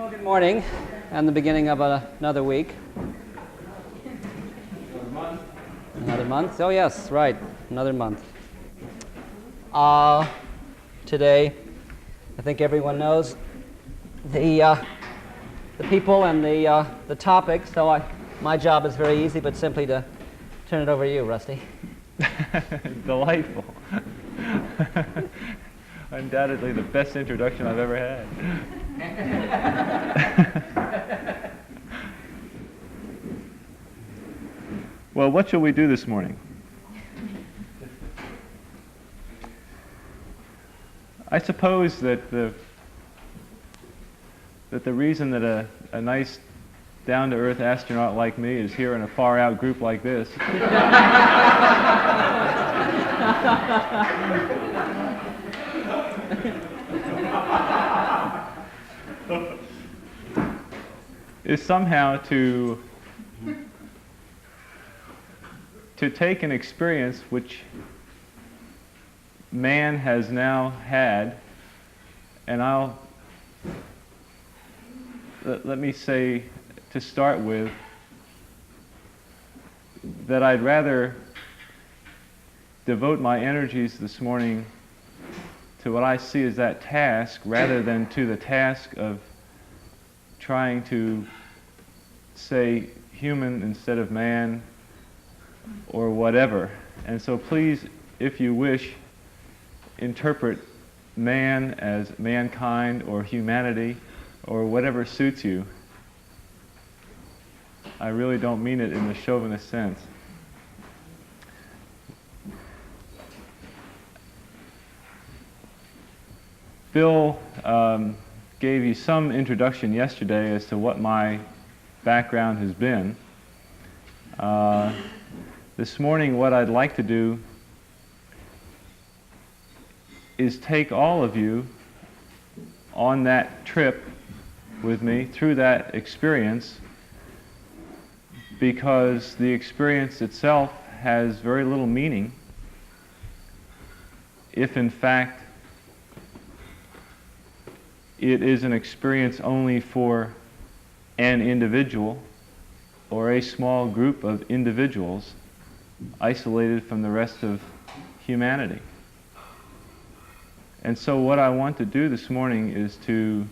Well, good morning, and the beginning of another week. Another month? Oh yes, right, another month. Today, I think everyone knows the people and the topic, so my job is very easy, but simply to turn it over to you, Rusty. Delightful. Undoubtedly the best introduction I've ever had. Well, what shall we do this morning? I suppose that the reason that a nice down-to-earth astronaut like me is here in a far-out group like this is somehow to take an experience which man has now had, and let me say to start with that I'd rather devote my energies this morning to what I see as that task rather than to the task of trying to say human instead of man or whatever. And so please, if you wish, interpret man as mankind or humanity or whatever suits you. I really don't mean it in the chauvinist sense. Bill gave you some introduction yesterday as to what my background has been. This morning, what I'd like to do is take all of you on that trip with me through that experience, because the experience itself has very little meaning if in fact it is an experience only for an individual or a small group of individuals isolated from the rest of humanity. And so what I want to do this morning is to,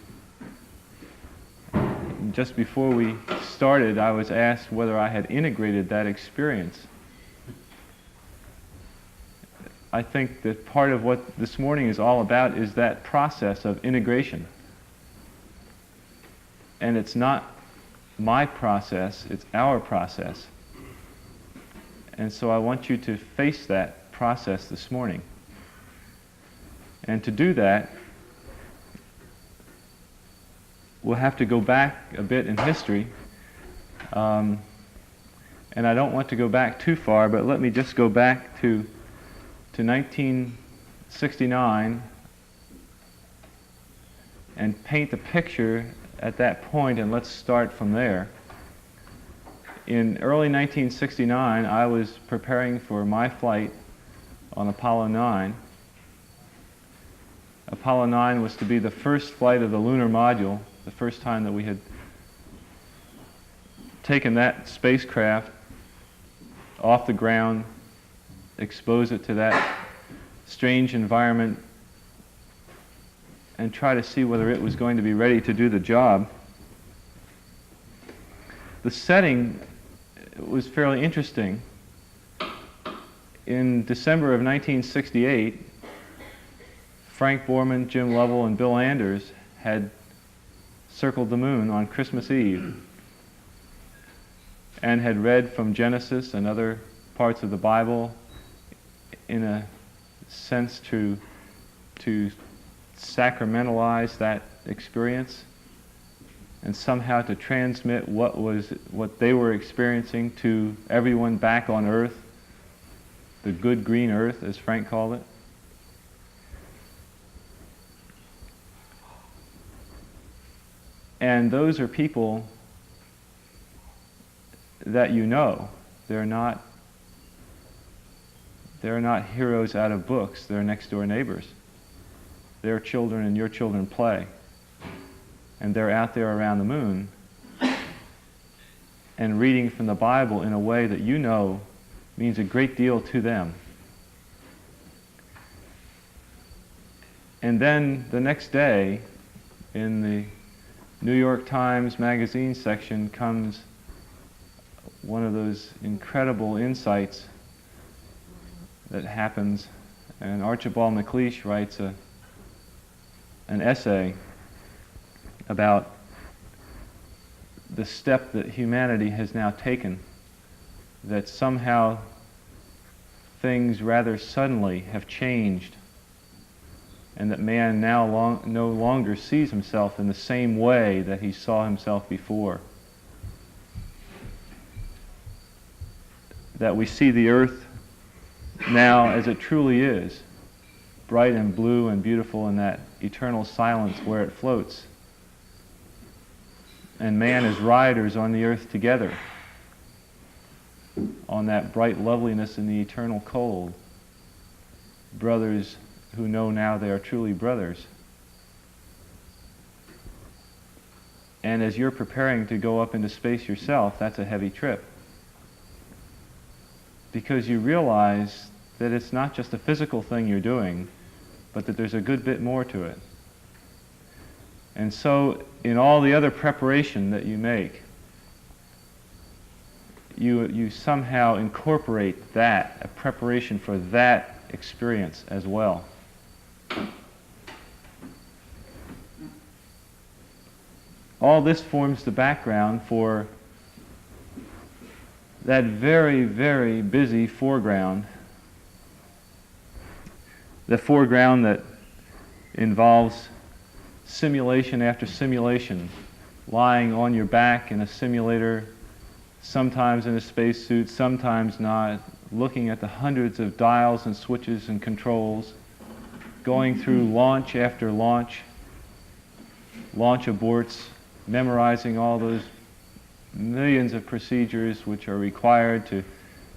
just before we started, I was asked whether I had integrated that experience. I think that part of what this morning is all about is that process of integration. And it's not my process, it's our process. And so I want you to face that process this morning. And to do that, we'll have to go back a bit in history. And I don't want to go back too far, but let me just go back to 1969 and paint the picture at that point, and let's start from there. In early 1969, I was preparing for my flight on Apollo 9. Apollo 9 was to be the first flight of the lunar module, the first time that we had taken that spacecraft off the ground, exposed it to that strange environment, and try to see whether it was going to be ready to do the job. The setting was fairly interesting. In December of 1968, Frank Borman, Jim Lovell, and Bill Anders had circled the moon on Christmas Eve and had read from Genesis and other parts of the Bible in a sense to sacramentalize that experience and somehow to transmit what they were experiencing to everyone back on Earth, the good green Earth, as Frank called it. And those are people that you know. They're not heroes out of books. They're next door neighbors. Their children and your children play. and they're out there around the moon and reading from the Bible in a way that you know means a great deal to them. And then the next day, in the New York Times magazine section comes one of those incredible insights that happens, and Archibald MacLeish writes an essay about the step that humanity has now taken, that somehow things rather suddenly have changed, and that man now no longer sees himself in the same way that he saw himself before. That we see the earth now as it truly is, bright and blue and beautiful in that eternal silence where it floats. And man as riders on the earth together, on that bright loveliness in the eternal cold. Brothers who know now they are truly brothers. And as you're preparing to go up into space yourself, that's a heavy trip. Because you realize that it's not just a physical thing you're doing, but that there's a good bit more to it. And so, in all the other preparation that you make, you somehow incorporate that, a preparation for that experience as well. All this forms the background for that very, very busy foreground. The foreground that involves simulation after simulation, lying on your back in a simulator, sometimes in a spacesuit, sometimes not, looking at the hundreds of dials and switches and controls, going through launch after launch aborts, memorizing all those millions of procedures which are required to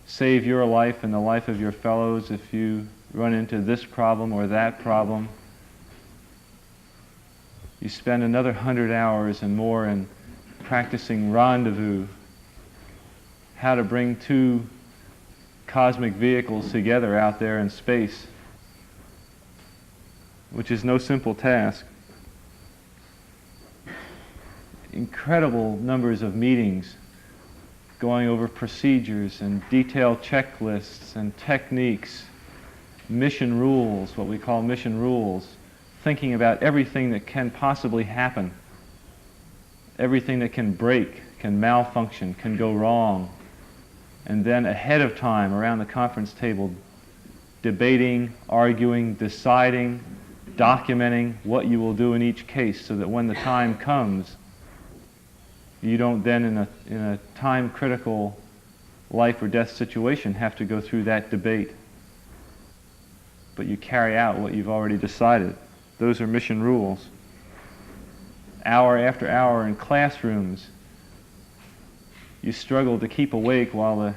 save your life and the life of your fellows if you run into this problem or that problem. You spend another 100 hours and more in practicing rendezvous, how to bring two cosmic vehicles together out there in space, which is no simple task. Incredible numbers of meetings, going over procedures and detailed checklists and techniques, mission rules, what we call mission rules, thinking about everything that can possibly happen, everything that can break, can malfunction, can go wrong, and then ahead of time around the conference table, debating, arguing, deciding, documenting what you will do in each case so that when the time comes, you don't then in a time-critical life or death situation have to go through that debate. But you carry out what you've already decided. Those are mission rules. Hour after hour in classrooms, you struggle to keep awake while the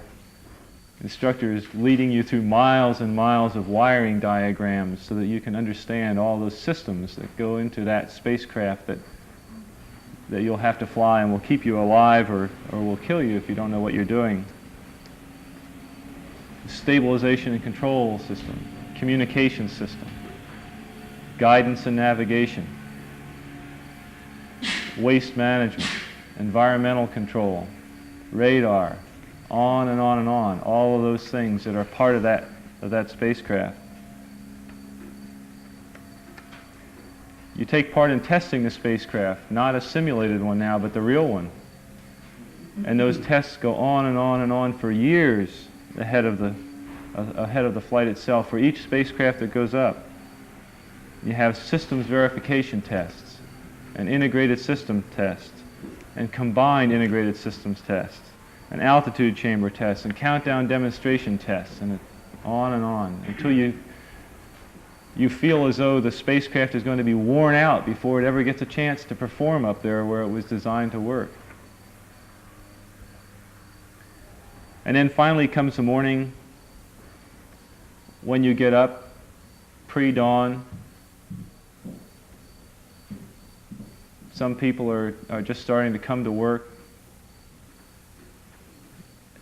instructor is leading you through miles and miles of wiring diagrams so that you can understand all those systems that go into that spacecraft that you'll have to fly and will keep you alive or will kill you if you don't know what you're doing. Stabilization and control system, communication system, guidance and navigation, waste management, environmental control, radar, on and on and on, all of those things that are part of that spacecraft. You take part in testing the spacecraft, not a simulated one now, but the real one. And those tests go on and on and on for years ahead of the flight itself. For each spacecraft that goes up, you have systems verification tests, and integrated system tests, and combined integrated systems tests, and altitude chamber tests, and countdown demonstration tests, and on until you feel as though the spacecraft is going to be worn out before it ever gets a chance to perform up there where it was designed to work. And then finally comes the morning when you get up, pre-dawn, Some people are just starting to come to work.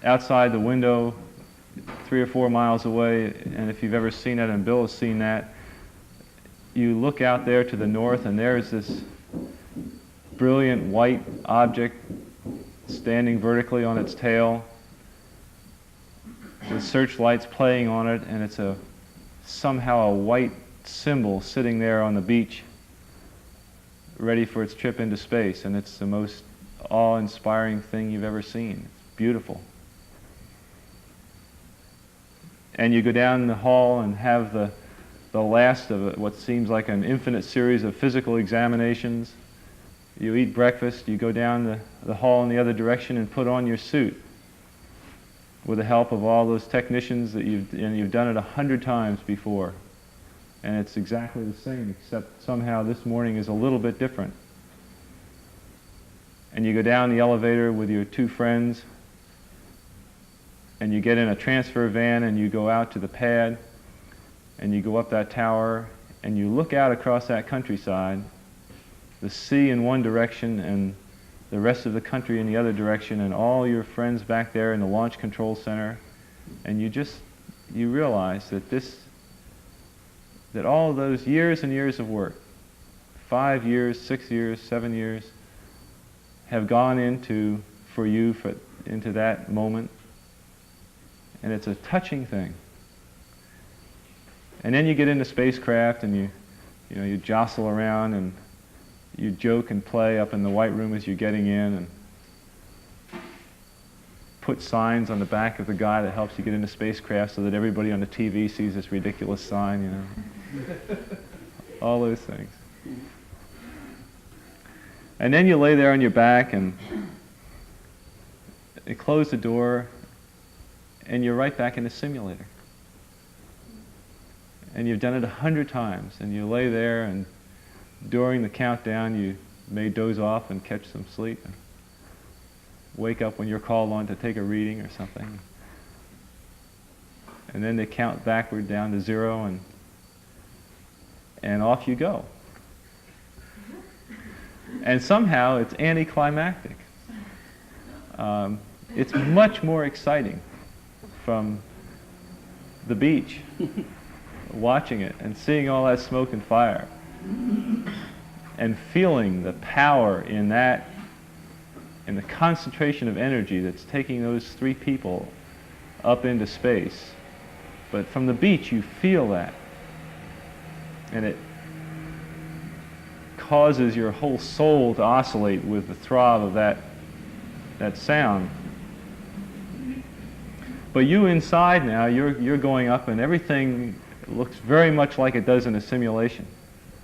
Outside the window, 3 or 4 miles away, and if you've ever seen it, and Bill has seen that, you look out there to the north and there's this brilliant white object standing vertically on its tail with searchlights playing on it, and it's somehow a white symbol sitting there on the beach ready for its trip into space, and it's the most awe-inspiring thing you've ever seen. It's beautiful. And you go down the hall and have the last of what seems like an infinite series of physical examinations. You eat breakfast, you go down the hall in the other direction and put on your suit with the help of all those technicians that you've done it 100 times before. And it's exactly the same, except somehow this morning is a little bit different. And you go down the elevator with your 2 friends, and you get in a transfer van and you go out to the pad, and you go up that tower, and you look out across that countryside, the sea in one direction and the rest of the country in the other direction, and all your friends back there in the launch control center, and you realize that all of those years and years of work, 5 years, 6 years, 7 years, have gone into that moment. And it's a touching thing. And then you get into spacecraft and you jostle around and you joke and play up in the white room as you're getting in, and put signs on the back of the guy that helps you get into spacecraft so that everybody on the TV sees this ridiculous sign, all those things. And then you lay there on your back and you close the door and you're right back in the simulator. And you've done it 100 times, and you lay there, and during the countdown you may doze off and catch some sleep and wake up when you're called on to take a reading or something. And then they count backward down to 0, and off you go. And somehow it's anticlimactic. It's much more exciting from the beach, watching it and seeing all that smoke and fire, and feeling the power in that, and the concentration of energy that's taking those 3 people up into space. But from the beach you feel that, and it causes your whole soul to oscillate with the throb of that sound. But you inside now, you're going up, and everything looks very much like it does in a simulation.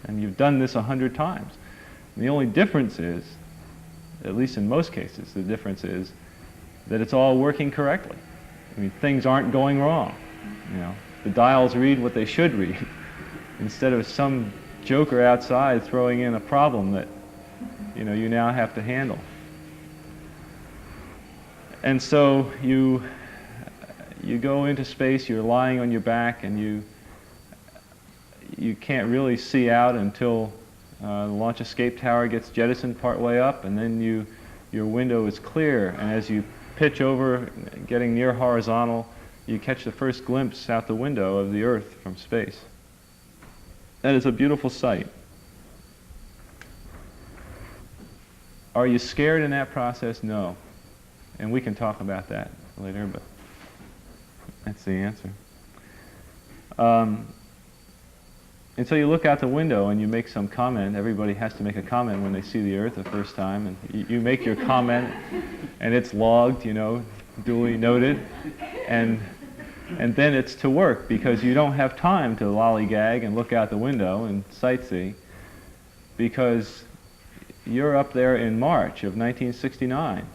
And you've done this 100 times. And the only difference is, at least in most cases, the difference is that it's all working correctly. I mean, things aren't going wrong. The dials read what they should read, instead of some joker outside throwing in a problem that you now have to handle. And so you go into space, you're lying on your back, and you can't really see out until the launch escape tower gets jettisoned part way up, and then your window is clear, and as you pitch over, getting near horizontal, you catch the first glimpse out the window of the Earth from space. That is a beautiful sight. Are you scared in that process? No. And we can talk about that later, but that's the answer. And so you look out the window and you make some comment. Everybody has to make a comment when they see the Earth the first time, and you make your comment, and it's logged, duly noted, and then it's to work, because you don't have time to lollygag and look out the window and sightsee, because you're up there in March of 1969.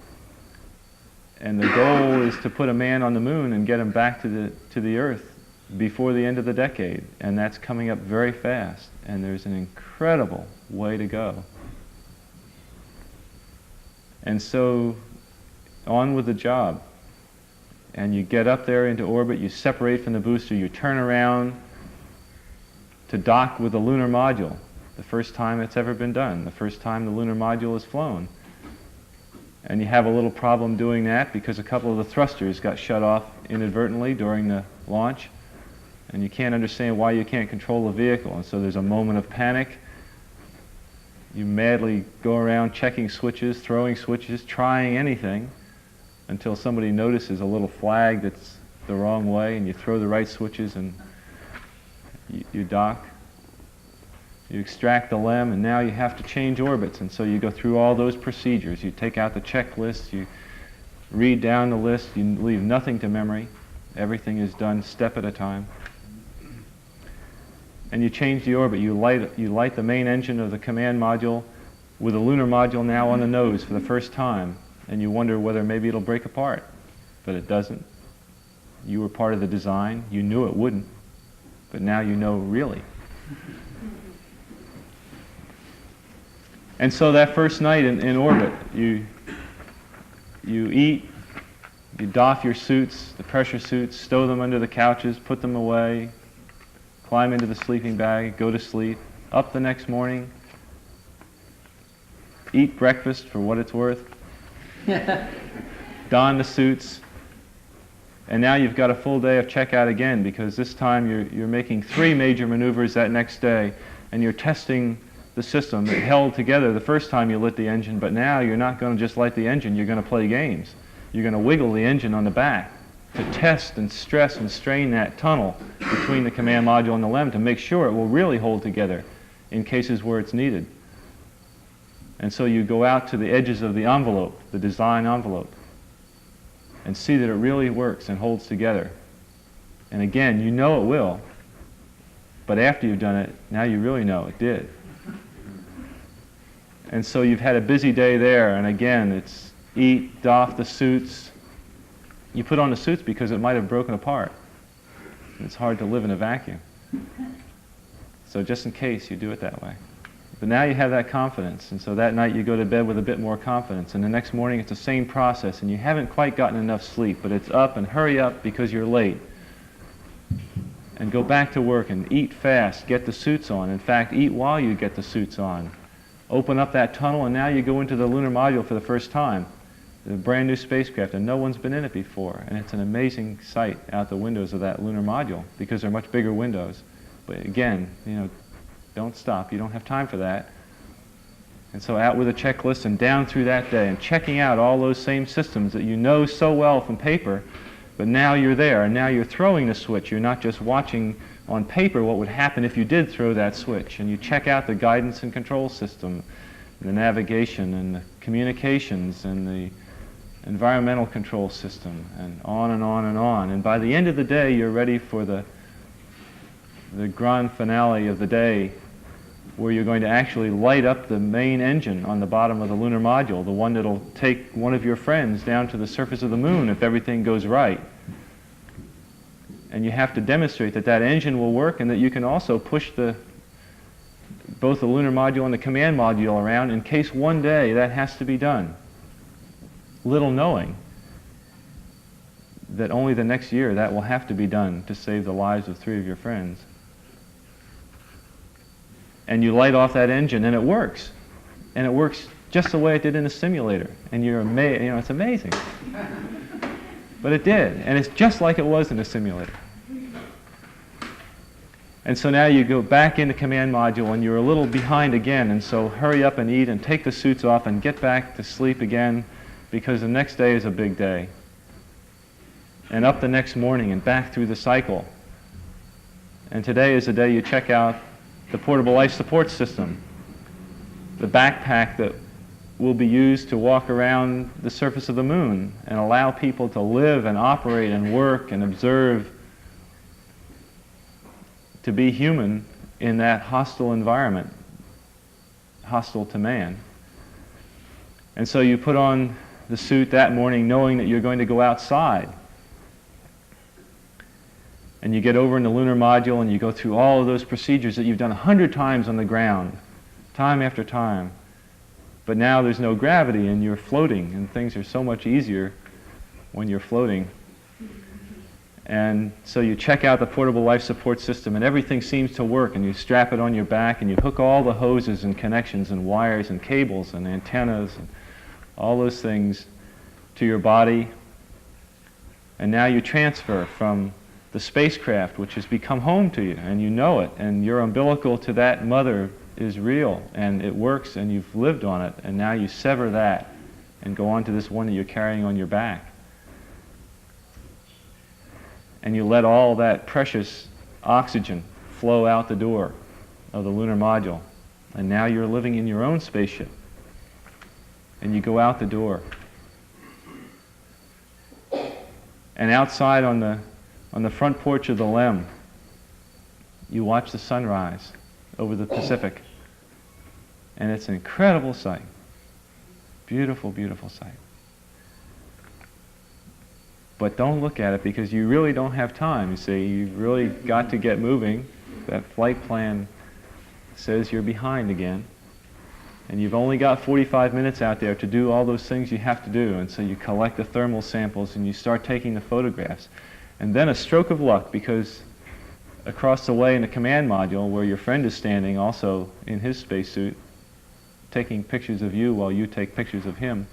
And the goal is to put a man on the moon and get him back to the Earth before the end of the decade. And that's coming up very fast. And there's an incredible way to go. And so, on with the job. And you get up there into orbit, you separate from the booster, you turn around to dock with the lunar module. the first time it's ever been done, the first time the lunar module is flown. And you have a little problem doing that because a couple of the thrusters got shut off inadvertently during the launch, and you can't understand why you can't control the vehicle. And so there's a moment of panic. You madly go around checking switches, throwing switches, trying anything until somebody notices a little flag that's the wrong way, and you throw the right switches and you dock. You extract the LEM, and now you have to change orbits, and so you go through all those procedures. You take out the checklist, you read down the list, you leave nothing to memory. Everything is done step at a time. And you change the orbit. You light the main engine of the command module with the lunar module now on the nose for the first time, and you wonder whether maybe it'll break apart, but it doesn't. You were part of the design. You knew it wouldn't, but now you know really. And so that first night in orbit, you eat, you doff your suits, the pressure suits, stow them under the couches, put them away, climb into the sleeping bag, go to sleep, up the next morning, eat breakfast for what it's worth, don the suits, and now you've got a full day of checkout again, because this time you're making 3 major maneuvers that next day, and you're testing the system that held together the first time you lit the engine, but now you're not going to just light the engine, you're going to play games. You're going to wiggle the engine on the back to test and stress and strain that tunnel between the command module and the LEM to make sure it will really hold together in cases where it's needed. And so you go out to the edges of the envelope, the design envelope, and see that it really works and holds together. And again, you know it will, but after you've done it, now you really know it did. And so you've had a busy day there, and again, it's eat, doff the suits. You put on the suits because it might have broken apart. It's hard to live in a vacuum. So just in case, you do it that way. But now you have that confidence, and so that night you go to bed with a bit more confidence, and the next morning it's the same process, and you haven't quite gotten enough sleep, but it's up and hurry up because you're late. And go back to work and eat fast, get the suits on. In fact, eat while you get the suits on. Open up that tunnel, and now you go into the lunar module for the first time. It's a brand new spacecraft, and no one's been in it before. And it's an amazing sight out the windows of that lunar module, because they're much bigger windows. But again, don't stop. You don't have time for that. And so out with a checklist and down through that day and checking out all those same systems that you know so well from paper, but now you're there, and now you're throwing the switch. You're not just watching on paper what would happen if you did throw that switch, and you check out the guidance and control system, the navigation and the communications and the environmental control system, and on and on and on. And by the end of the day, you're ready for the grand finale of the day, where you're going to actually light up the main engine on the bottom of the lunar module, the one that'll take one of your friends down to the surface of the moon if everything goes right. And you have to demonstrate that that engine will work, and that you can also push both the lunar module and the command module around in case one day that has to be done. Little knowing that only the next year that will have to be done to save the lives of 3 of your friends. And you light off that engine, and it works. And it works just the way it did in a simulator. And you're amazed, it's amazing. But it did, and it's just like it was in a simulator. And so now you go back into command module, and you're a little behind again, and so hurry up and eat and take the suits off and get back to sleep again, because the next day is a big day. And up the next morning and back through the cycle. And today is the day you check out the portable life support system, the backpack that will be used to walk around the surface of the moon and allow people to live and operate and work and observe, to be human in that hostile environment, hostile to man. And so you put on the suit that morning knowing that you're going to go outside. And you get over in the lunar module and you go through all of those procedures that you've done 100 times on the ground, time after time. But now there's no gravity and you're floating, and things are so much easier when you're floating. And so you check out the portable life support system, and everything seems to work, and you strap it on your back, and you hook all the hoses and connections and wires and cables and antennas and all those things to your body. And now you transfer from the spacecraft, which has become home to you, and you know it, and your umbilical to that mother is real, and it works, and you've lived on it, and now you sever that and go on to this one that you're carrying on your back. And you let all that precious oxygen flow out the door of the lunar module. And now you're living in your own spaceship. And you go out the door. And outside on the front porch of the LEM, you watch the sunrise over the Pacific. And it's an incredible sight. Beautiful, beautiful sight. But don't look at it because you really don't have time. You see, you've really got to get moving. That flight plan says you're behind again. And you've only got 45 minutes out there to do all those things you have to do. And so you collect the thermal samples and you start taking the photographs. And then a stroke of luck, because across the way in the command module where your friend is standing, also in his spacesuit, taking pictures of you while you take pictures of him,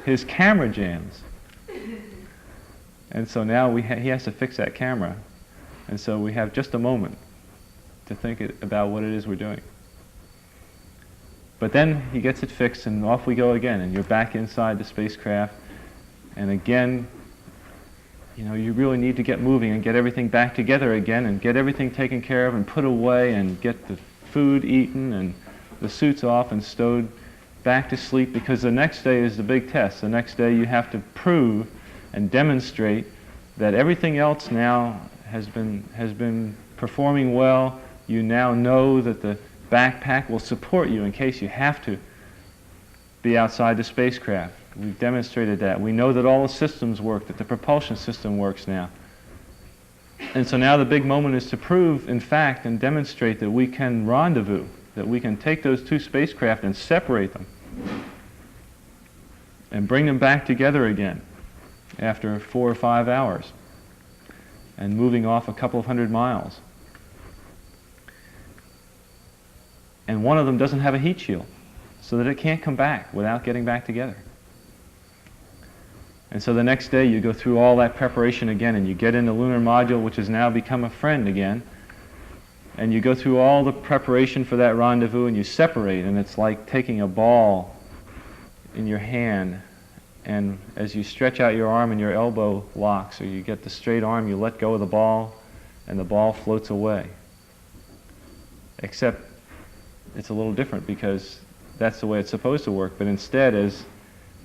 his camera jams. And so now he has to fix that camera. And so we have just a moment to think about what it is we're doing. But then he gets it fixed and off we go again, and you're back inside the spacecraft. And again, you know, you really need to get moving and get everything back together again and get everything taken care of and put away and get the food eaten and the suits off and stowed back to sleep, because the next day is the big test. The next day you have to prove and demonstrate that everything else now has been performing well. You now know that the backpack will support you in case you have to be outside the spacecraft. We've demonstrated that. We know that all the systems work, that the propulsion system works now. And so now the big moment is to prove, in fact, and demonstrate that we can rendezvous, that we can take those two spacecraft and separate them and bring them back together again after 4 or 5 hours and moving off a couple of 100 miles. And one of them doesn't have a heat shield, so that it can't come back without getting back together. And so the next day you go through all that preparation again, and you get in the lunar module, which has now become a friend again, and you go through all the preparation for that rendezvous, and you separate, and it's like taking a ball in your hand, and as you stretch out your arm and your elbow locks, or you get the straight arm, you let go of the ball, and the ball floats away. Except it's a little different, because that's the way it's supposed to work, but instead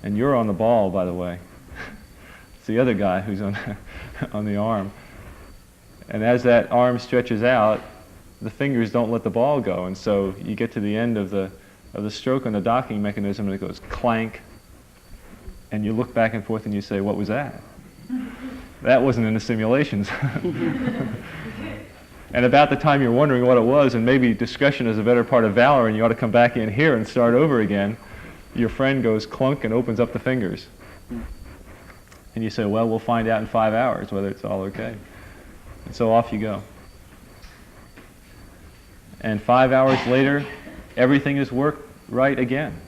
and you're on the ball, by the way. It's the other guy who's on the arm. And as that arm stretches out, the fingers don't let the ball go, and so you get to the end of the stroke on the docking mechanism, and it goes clank, and you look back and forth and you say, what was that? That wasn't in the simulations. And about the time you're wondering what it was, and maybe discretion is a better part of valor, and you ought to come back in here and start over again, your friend goes clunk and opens up the fingers. And you say, well, we'll find out in 5 hours whether it's all okay. And so off you go. And 5 hours later, everything has worked right again.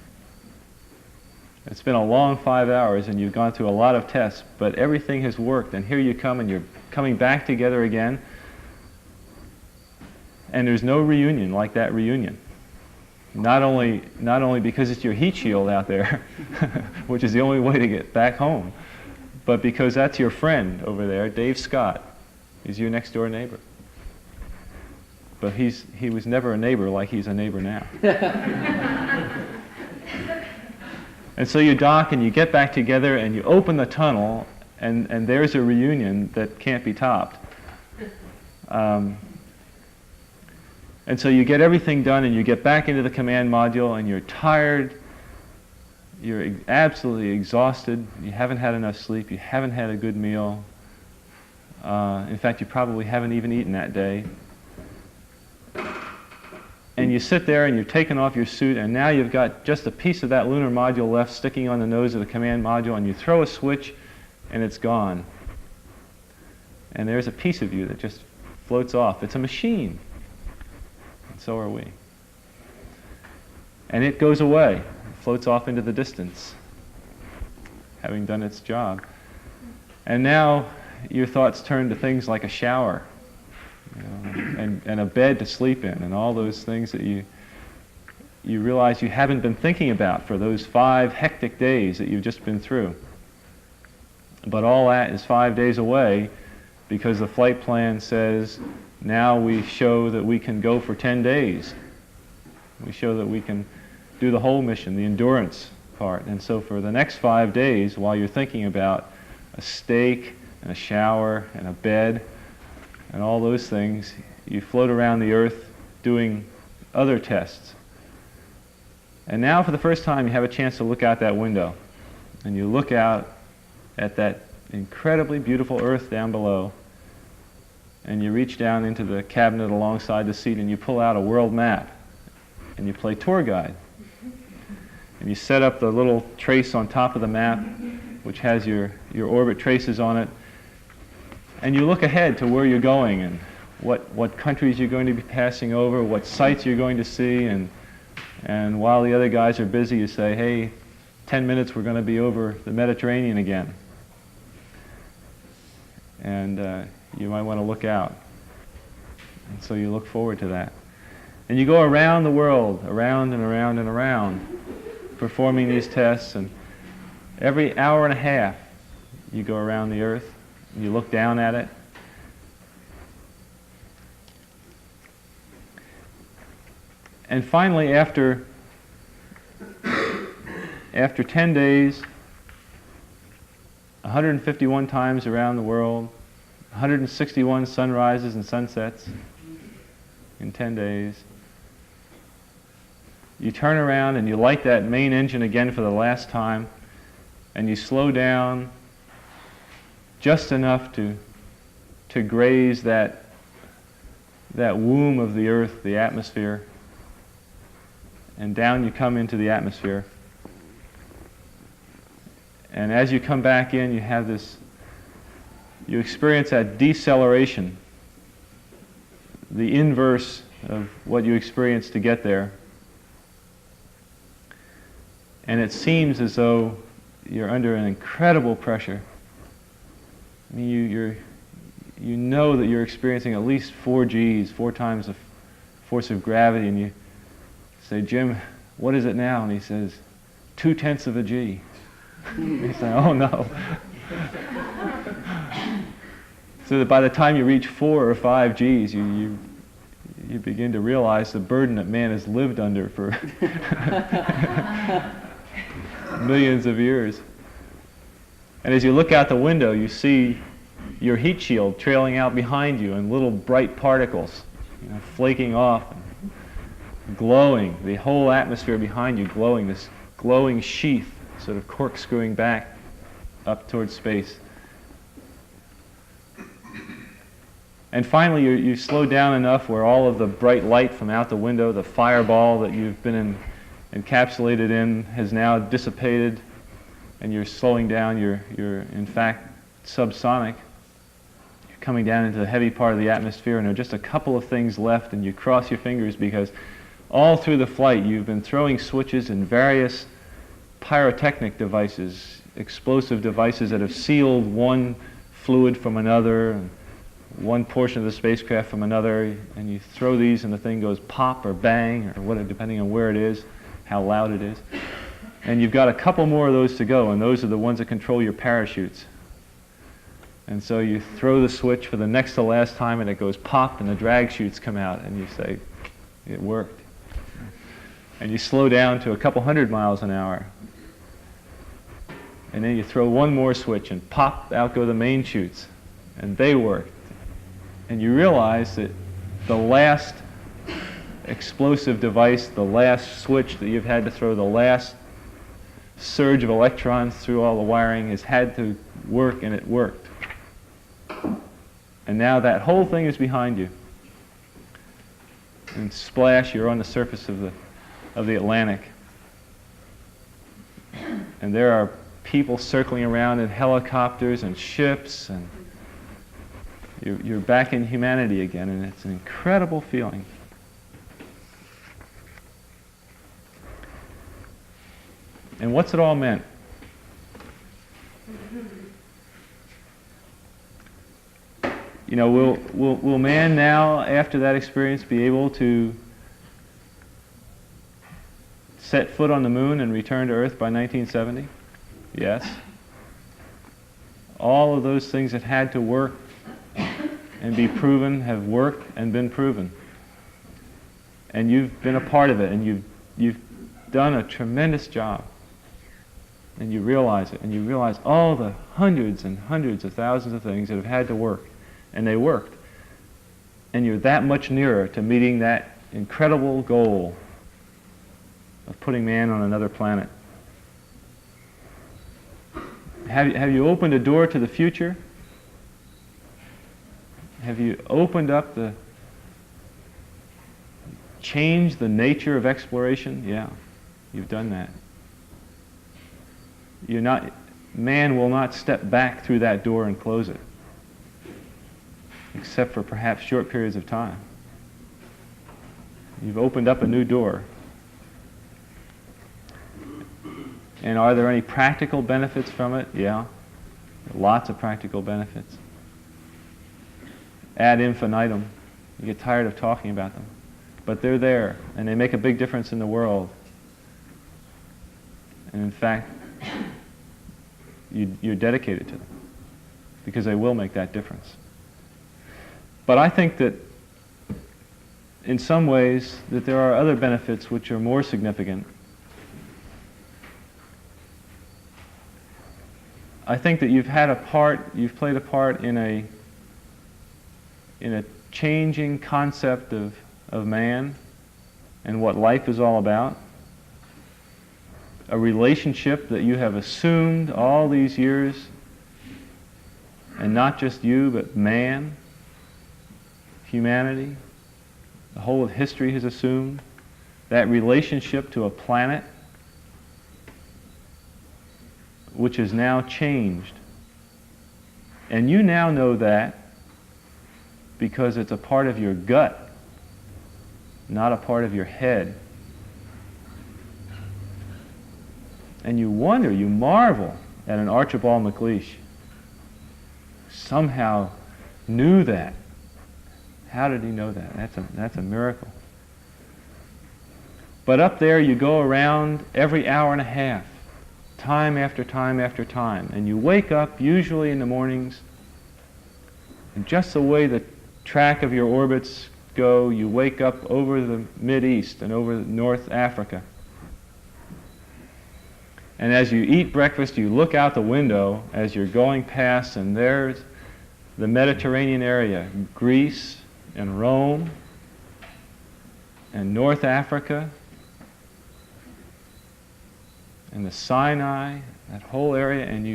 It's been a long 5 hours, and you've gone through a lot of tests, but everything has worked, and here you come, and you're coming back together again. And there's no reunion like that reunion. Not only because it's your heat shield out there, which is the only way to get back home, but because that's your friend over there, Dave Scott. He's your next door neighbor. But he was never a neighbor like he's a neighbor now. And so you dock and you get back together and you open the tunnel, and there's a reunion that can't be topped. And so you get everything done, and you get back into the command module, and you're tired, you're absolutely exhausted, you haven't had enough sleep, you haven't had a good meal. In fact, you probably haven't even eaten that day. And you sit there and you've taken off your suit, and now you've got just a piece of that lunar module left sticking on the nose of the command module, and you throw a switch and it's gone. and there's a piece of you that just floats off. It's a machine. And so are we. And it goes away, floats off into the distance, having done its job. And now your thoughts turn to things like a shower, and a bed to sleep in, and all those things that you realize you haven't been thinking about for those 5 hectic days that you've just been through. But all that is 5 days away, because the flight plan says now we show that we can go for 10 days. We show that we can do the whole mission, the endurance part. And so for the next 5 days, while you're thinking about a steak and a shower and a bed and all those things, you float around the earth doing other tests. And now for the first time you have a chance to look out that window, and you look out at that incredibly beautiful earth down below, and you reach down into the cabinet alongside the seat and you pull out a world map and you play tour guide. And you set up the little trace on top of the map, which has your orbit traces on it, and you look ahead to where you're going and what countries you're going to be passing over, what sites you're going to see, and while the other guys are busy, you say, hey, 10 minutes, we're going to be over the Mediterranean again. And you might want to look out. And so you look forward to that. And you go around the world, around and around and around, performing these tests, and every hour and a half you go around the earth, and you look down at it. And finally, after 10 days, 151 times around the world, 161 sunrises and sunsets in 10 days, you turn around and you light that main engine again for the last time, and you slow down just enough to graze that womb of the earth, the atmosphere, and down you come into the atmosphere. And as you come back in, you have you experience that deceleration, the inverse of what you experienced to get there. And it seems as though you're under an incredible pressure. I mean, you know that you're experiencing at least 4 Gs, 4 times the force of gravity, and you say, Jim, what is it now? And he says, 2/10 of a G. You say, oh no. So that by the time you reach 4 or 5 Gs, you begin to realize the burden that man has lived under for millions of years. And as you look out the window, you see your heat shield trailing out behind you and little bright particles, flaking off, and glowing, the whole atmosphere behind you glowing, this glowing sheath sort of corkscrewing back up towards space. And finally, you slow down enough where all of the bright light from out the window, the fireball that you've been encapsulated in, has now dissipated, and you're slowing down. You're in fact subsonic. You're coming down into the heavy part of the atmosphere, and there are just a couple of things left, and you cross your fingers because all through the flight you've been throwing switches and various pyrotechnic devices, explosive devices that have sealed one fluid from another, and one portion of the spacecraft from another, and you throw these and the thing goes pop or bang or whatever, depending on where it is, how loud it is. And you've got a couple more of those to go, and those are the ones that control your parachutes. And so you throw the switch for the next to last time, and it goes pop, and the drag chutes come out, and you say, it worked. And you slow down to a couple 100 miles an hour. And then you throw one more switch, and pop, out go the main chutes. And they worked. And you realize that the last explosive device, the last switch that you've had to throw, the last surge of electrons through all the wiring has had to work, and it worked. And now that whole thing is behind you. And splash, you're on the surface of the Atlantic. And there are people circling around in helicopters and ships, and You're back in humanity again, and it's an incredible feeling. And what's it all meant? You know, will man now, after that experience, be able to set foot on the moon and return to Earth by 1970? Yes. All of those things that had to work and be proven have worked and been proven. And you've been a part of it, and you've done a tremendous job. And you realize it, and you realize all the hundreds and hundreds of thousands of things that have had to work, and they worked. And you're that much nearer to meeting that incredible goal of putting man on another planet. Have you opened a door to the future? Have you opened up changed the nature of exploration? Yeah, you've done that. Man will not step back through that door and close it, except for perhaps short periods of time. You've opened up a new door. And are there any practical benefits from it? Yeah, lots of practical benefits. Ad infinitum. You get tired of talking about them. But they're there, and they make a big difference in the world. And in fact, you're dedicated to them, because they will make that difference. But I think that in some ways that there are other benefits which are more significant. I think that you've played a part in a changing concept of man and what life is all about. A relationship that you have assumed all these years, and not just you, but man, humanity, the whole of history has assumed. That relationship to a planet which is now changed. And you now know that because it's a part of your gut, not a part of your head. And you wonder, you marvel at an Archibald MacLeish. Somehow knew that. How did he know that? That's a miracle. But up there you go around every hour and a half, time after time after time, and you wake up usually in the mornings, and just the way the track of your orbits go, you wake up over the Mideast and over North Africa. And as you eat breakfast, you look out the window as you're going past, and there's the Mediterranean area, Greece and Rome and North Africa and the Sinai, that whole area, and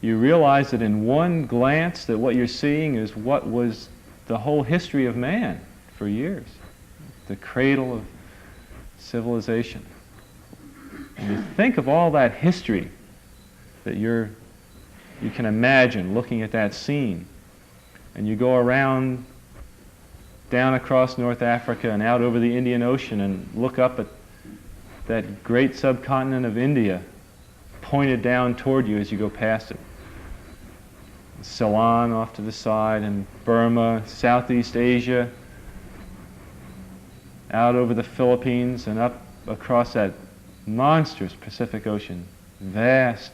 you realize that in one glance that what you're seeing is what was the whole history of man for years, the cradle of civilization. And you think of all that history that you can imagine looking at that scene, and you go around down across North Africa and out over the Indian Ocean and look up at that great subcontinent of India pointed down toward you as you go past it. Ceylon off to the side, and Burma, Southeast Asia, out over the Philippines and up across that monstrous Pacific Ocean, vast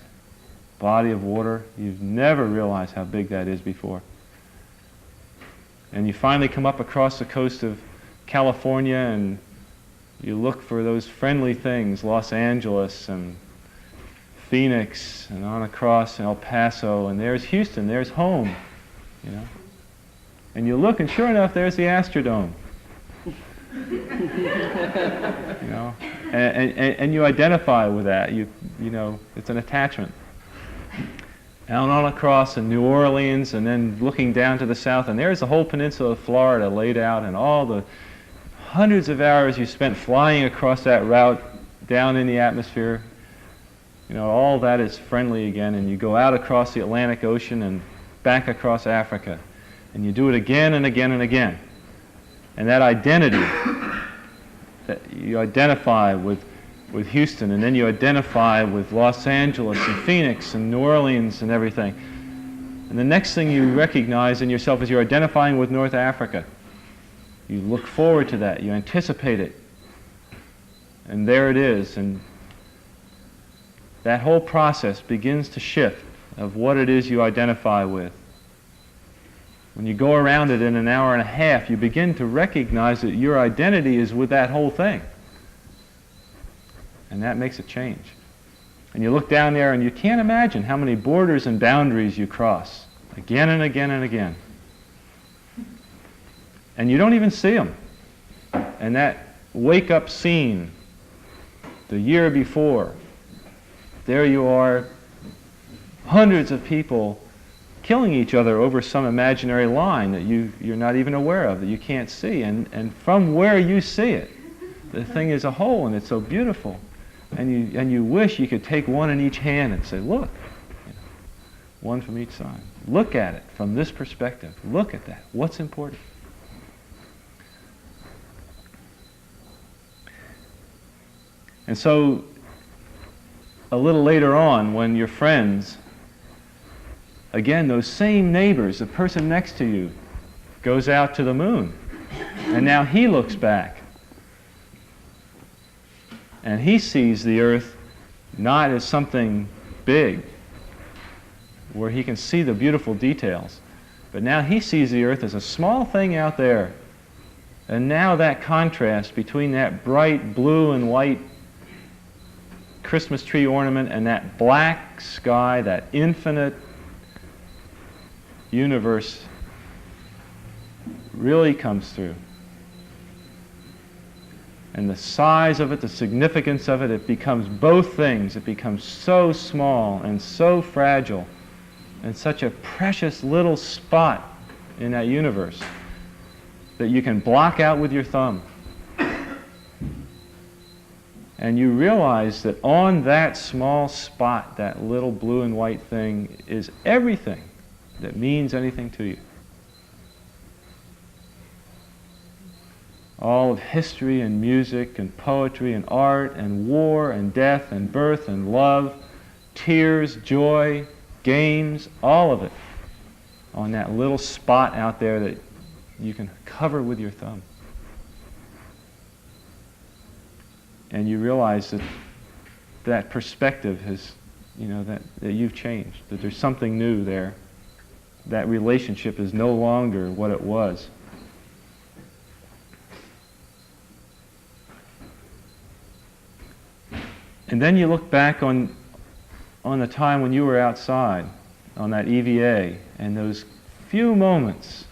body of water. You've never realized how big that is before. And you finally come up across the coast of California, and you look for those friendly things, Los Angeles and Phoenix, and on across El Paso, and there's Houston, there's home, you know. And you look, and sure enough, there's the Astrodome. You know, and you identify with that. You know, it's an attachment. Out on across in New Orleans, and then looking down to the south, and there's the whole peninsula of Florida laid out, and all the hundreds of hours you spent flying across that route down in the atmosphere. You know, all that is friendly again, and you go out across the Atlantic Ocean and back across Africa, And you do it again and again and again. And that identity, that you identify with Houston, and then you identify with Los Angeles and Phoenix and New Orleans and everything. And the next thing you recognize in yourself is you're identifying with North Africa. You look forward to that. You anticipate it. And there it is. And that whole process begins to shift of what it is you identify with. When you go around it in an hour and a half, you begin to recognize that your identity is with that whole thing. And that makes a change. And you look down there and you can't imagine how many borders and boundaries you cross again and again and again. And you don't even see them. And that wake-up scene the year before, there you are, hundreds of people killing each other over some imaginary line that you're not even aware of, that you can't see. And from where you see it, the thing is a whole, and it's so beautiful. And you wish you could take one in each hand and say, look, one from each side. Look at it from this perspective. Look at that. What's important? And so, a little later on, when your friends, again, those same neighbors, the person next to you goes out to the moon, and now he looks back, and he sees the earth not as something big, where he can see the beautiful details, but now he sees the earth as a small thing out there. And now that contrast between that bright blue and white Christmas tree ornament and that black sky, that infinite universe, really comes through. And the size of it, the significance of it, it becomes both things. It becomes so small and so fragile and such a precious little spot in that universe that you can block out with your thumb. And you realize that on that small spot, that little blue and white thing, is everything that means anything to you. All of history and music and poetry and art and war and death and birth and love, tears, joy, games, all of it on that little spot out there that you can cover with your thumb. And you realize that that perspective has, that you've changed, that there's something new there. That relationship is no longer what it was. And then you look back on the time when you were outside on that EVA and those few moments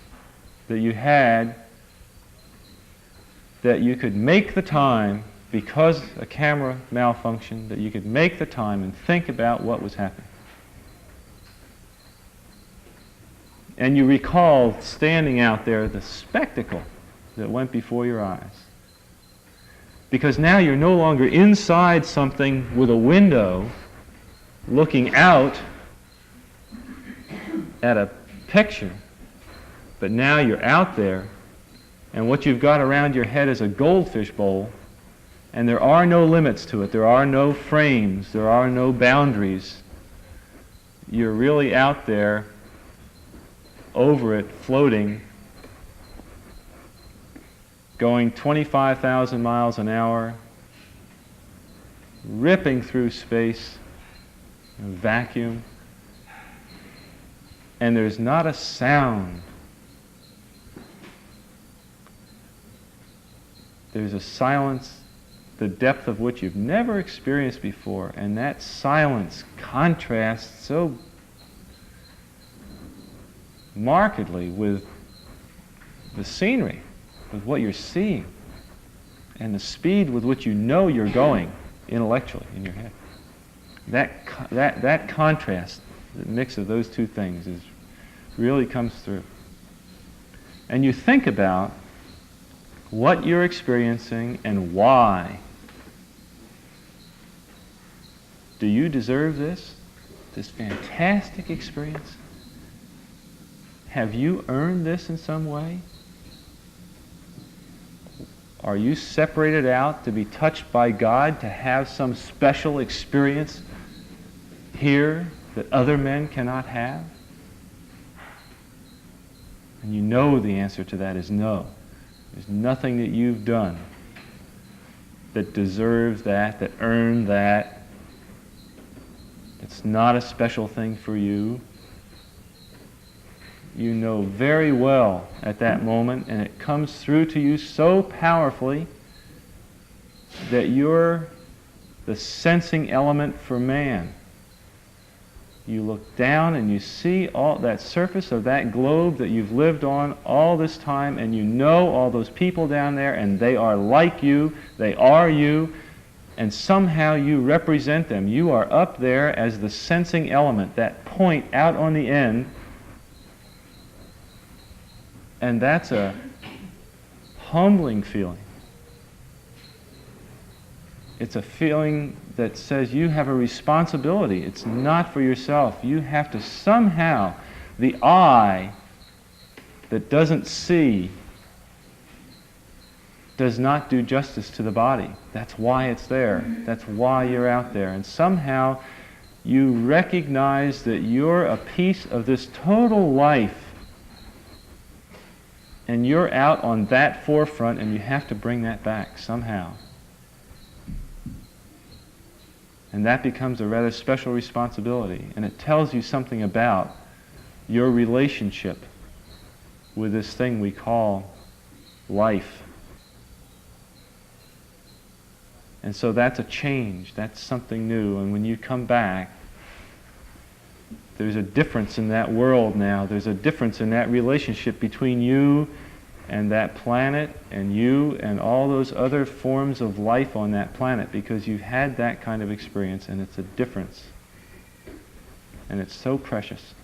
that you had that you could make the time, because a camera malfunctioned, that you could make the time and think about what was happening. And you recall standing out there, the spectacle that went before your eyes. Because now you're no longer inside something with a window looking out at a picture, but now you're out there, and what you've got around your head is a goldfish bowl, and there are no limits to it. There are no frames. There are no boundaries. You're really out there over it, floating, going 25,000 miles an hour, ripping through space, vacuum, and there's not a sound. There's a silence, the depth of which you've never experienced before, and that silence contrasts so markedly with the scenery, with what you're seeing, and the speed with which you know you're going intellectually in your head. That contrast, the mix of those two things, really comes through. And you think about what you're experiencing and why. Do you deserve this fantastic experience? Have you earned this in some way? Are you separated out to be touched by God, to have some special experience here that other men cannot have? And you know the answer to that is no. There's nothing that you've done that deserves that, that earned that. It's not a special thing for you. You know very well at that moment, and it comes through to you so powerfully that you're the sensing element for man. You look down and you see all that surface of that globe that you've lived on all this time, and you know all those people down there, and they are like you, they are you, and somehow you represent them. You are up there as the sensing element, that point out on the end. And that's a humbling feeling. It's a feeling that says you have a responsibility. It's not for yourself. You have to somehow, the eye that doesn't see does not do justice to the body. That's why it's there. That's why you're out there. And somehow you recognize that you're a piece of this total life. And you're out on that forefront, and you have to bring that back somehow. And that becomes a rather special responsibility. And it tells you something about your relationship with this thing we call life. And so that's a change. That's something new. And when you come back, there's a difference in that world now. There's a difference in that relationship between you and that planet and you and all those other forms of life on that planet, because you've had that kind of experience, and it's a difference. And it's so precious.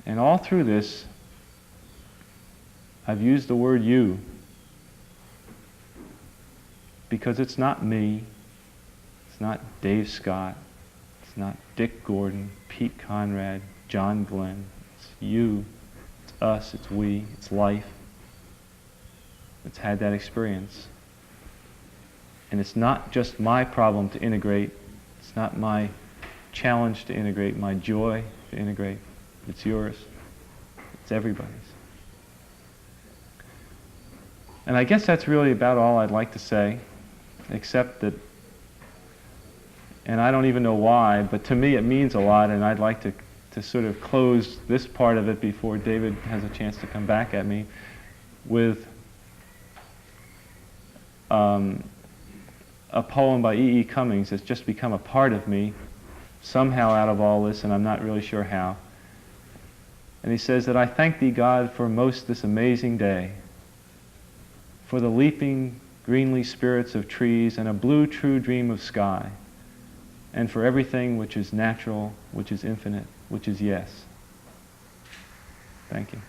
And all through this, I've used the word you, because it's not me. It's not Dave Scott. It's not Dick Gordon, Pete Conrad, John Glenn. It's you. It's us. It's we. It's life. It's had that experience. And it's not just my problem to integrate. It's not my challenge to integrate, my joy to integrate. It's yours. It's everybody's. And I guess that's really about all I'd like to say, except that, and I don't even know why, but to me it means a lot, and I'd like to sort of close this part of it before David has a chance to come back at me with a poem by E. E. Cummings that's just become a part of me somehow out of all this, and I'm not really sure how. And he says that I thank thee, God, for most this amazing day, for the leaping greenly spirits of trees and a blue true dream of sky, and for everything which is natural, which is infinite, which is yes. Thank you.